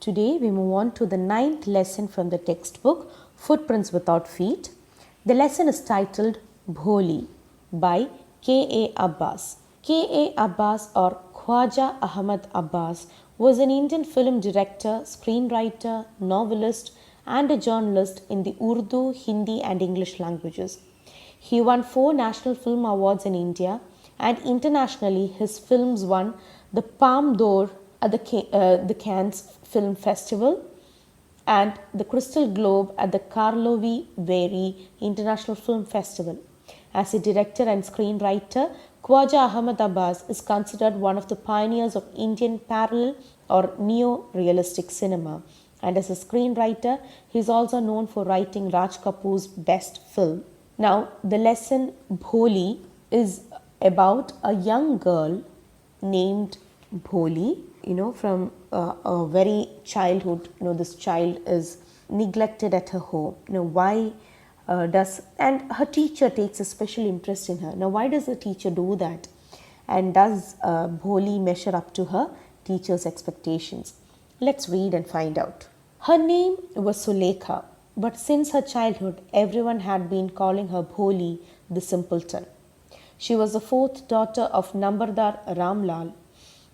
Today we move on to the ninth lesson from the textbook Footprints Without Feet. The lesson is titled Bholi by K.A. Abbas. K.A. Abbas or Khwaja Ahmad Abbas was an Indian film director, screenwriter, novelist and a journalist in the Urdu, Hindi and English languages. He won 4 National Film Awards in India and internationally his films won the Palme d'Or at the Cannes Film Festival and the Crystal Globe at the Karlovy Vary International Film Festival. As a director and screenwriter, Khwaja Ahmad Abbas is considered one of the pioneers of Indian parallel or neo-realistic cinema. And as a screenwriter, he is also known for writing Raj Kapoor's best film. Now, the lesson Bholi is about a young girl named Bholi. From a very childhood, this child is neglected at her home. Why and her teacher takes a special interest in her. Now, why does the teacher do that? And does Bholi measure up to her teacher's expectations? Let's read and find out. Her name was Sulekha, but since her childhood, everyone had been calling her Bholi, the simpleton. She was the 4th daughter of Nambardar Ramlal.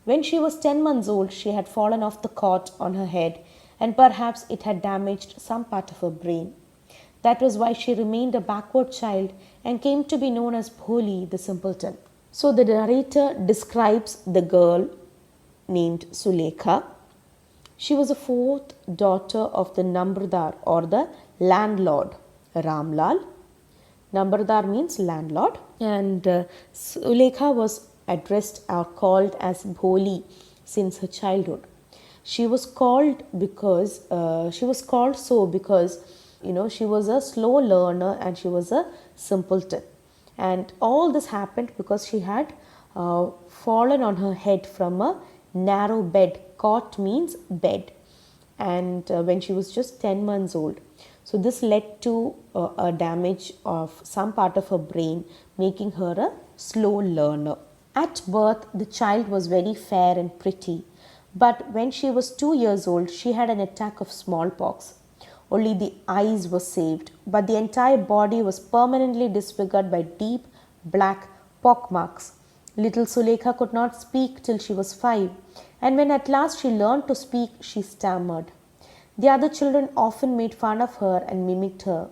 When she was 10 months old, she had fallen off the cot on her head and perhaps it had damaged some part of her brain. That was why she remained a backward child and came to be known as Bholi, the simpleton. So the narrator describes the girl named Sulekha. She was the 4th daughter of the Nambardar or the landlord Ramlal. Nambardar means landlord and Sulekha was addressed or called as Bholi since her childhood. She was called so because she was a slow learner and she was a simpleton. And all this happened because she had fallen on her head from a narrow bed. Cot means bed. And when she was just 10 months old. So this led to a damage of some part of her brain, making her a slow learner. At birth, the child was very fair and pretty, but when she was 2 years old, she had an attack of smallpox. Only the eyes were saved, but the entire body was permanently disfigured by deep black pock marks. Little Sulekha could not speak till she was 5, and when at last she learned to speak, she stammered. The other children often made fun of her and mimicked her.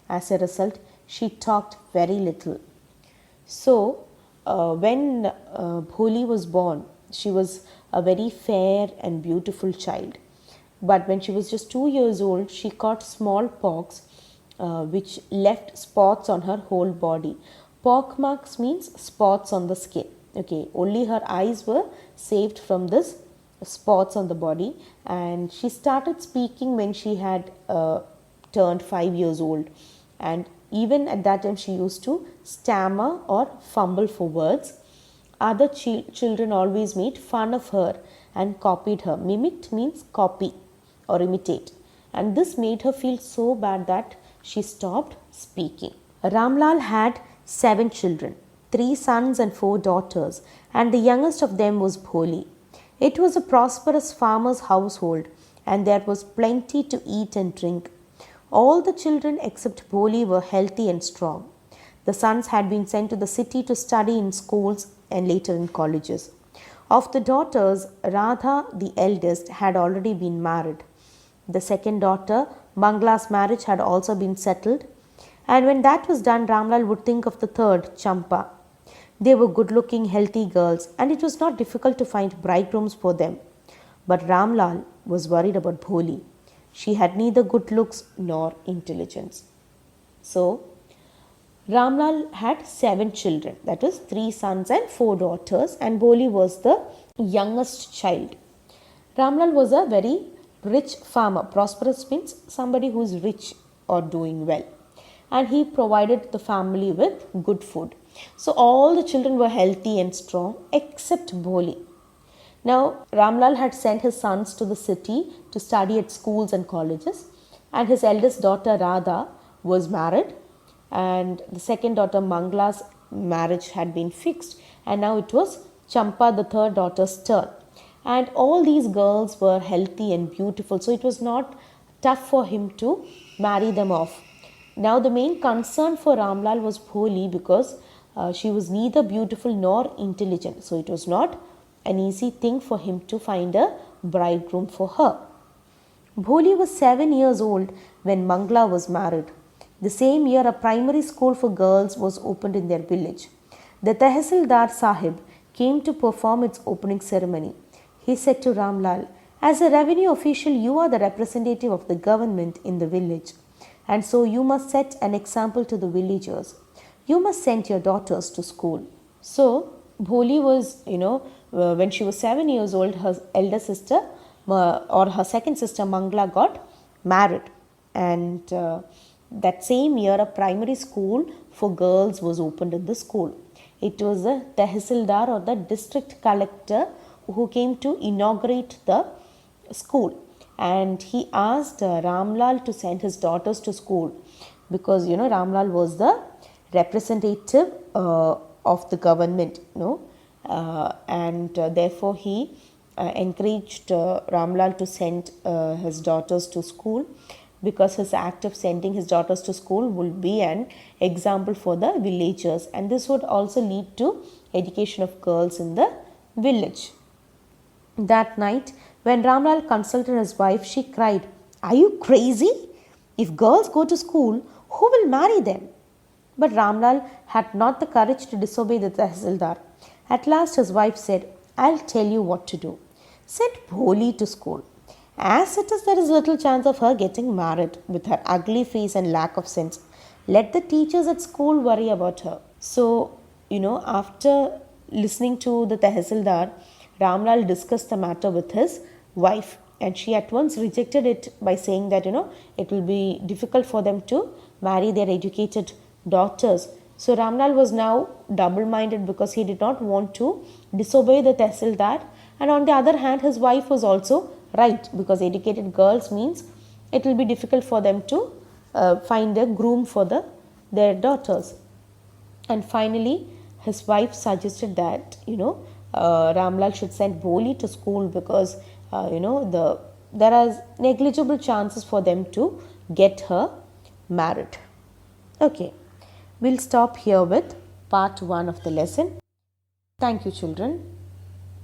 As a result, she talked very little. So, when Bholi was born, she was a very fair and beautiful child. But when she was just 2 years old, she caught smallpox, which left spots on her whole body. Pock marks means spots on the skin. Okay, only her eyes were saved from this spots on the body, and she started speaking when she had turned 5 years old. And even at that time, she used to stammer or fumble for words. Other children always made fun of her and copied her. Mimicked means copy or imitate. And this made her feel so bad that she stopped speaking. Ramlal had 7 children, 3 sons and 4 daughters, and the youngest of them was Bholi. It was a prosperous farmer's household, and there was plenty to eat and drink. All the children except Bholi were healthy and strong. The sons had been sent to the city to study in schools and later in colleges. Of the daughters, Radha, the eldest, had already been married. The second daughter, Mangla's marriage had also been settled. And when that was done, Ramlal would think of the third, Champa. They were good-looking, healthy girls, and it was not difficult to find bridegrooms for them. But Ramlal was worried about Bholi. She had neither good looks nor intelligence. So, Ramlal had 7 children, that is 3 sons and 4 daughters, and Bholi was the youngest child. Ramlal was a very rich farmer. Prosperous means somebody who is rich or doing well. And he provided the family with good food. So all the children were healthy and strong except Bholi. Now, Ramlal had sent his sons to the city to study at schools and colleges, and his eldest daughter Radha was married, and the second daughter Mangla's marriage had been fixed, and now it was Champa, the third daughter's turn. and all these girls were healthy and beautiful, so it was not tough for him to marry them off. Now the main concern for Ramlal was Bholi, because she was neither beautiful nor intelligent, so it was not an easy thing for him to find a bridegroom for her. Bholi was 7 years old when Mangla was married. The same year, a primary school for girls was opened in their village. The Tehsildar Sahib came to perform its opening ceremony. He said to Ramlal, "As a revenue official, you are the representative of the government in the village, and so you must set an example to the villagers. You must send your daughters to school." So, Bholi was, when she was 7 years old, her elder sister or her second sister Mangla got married, and that same year a primary school for girls was opened in the school. It was the Tehsildar or the district collector who came to inaugurate the school, and he asked Ramlal to send his daughters to school, because Ramlal was the representative of the government, and therefore he encouraged Ramlal to send his daughters to school, because his act of sending his daughters to school will be an example for the villagers, and this would also lead to education of girls in the village. That night, when Ramlal consulted his wife, she cried, "Are you crazy? If girls go to school, who will marry them?" But Ramlal had not the courage to disobey the Tehsildar. At last his wife said, "I'll tell you what to do. Send Bholi to school. As it is, there is little chance of her getting married with her ugly face and lack of sense. Let the teachers at school worry about her." So, after listening to the Tehsildar, Ramlal discussed the matter with his wife, and she at once rejected it by saying that it will be difficult for them to marry their educated daughters. So Ramlal was now double-minded, because he did not want to disobey the Tehsildar, and on the other hand his wife was also right, because educated girls means it will be difficult for them to find a groom for their daughters. And finally his wife suggested that Ramlal should send Bholi to school, because there are negligible chances for them to get her married. Okay, we'll stop here with part 1 of the lesson. Thank you, children.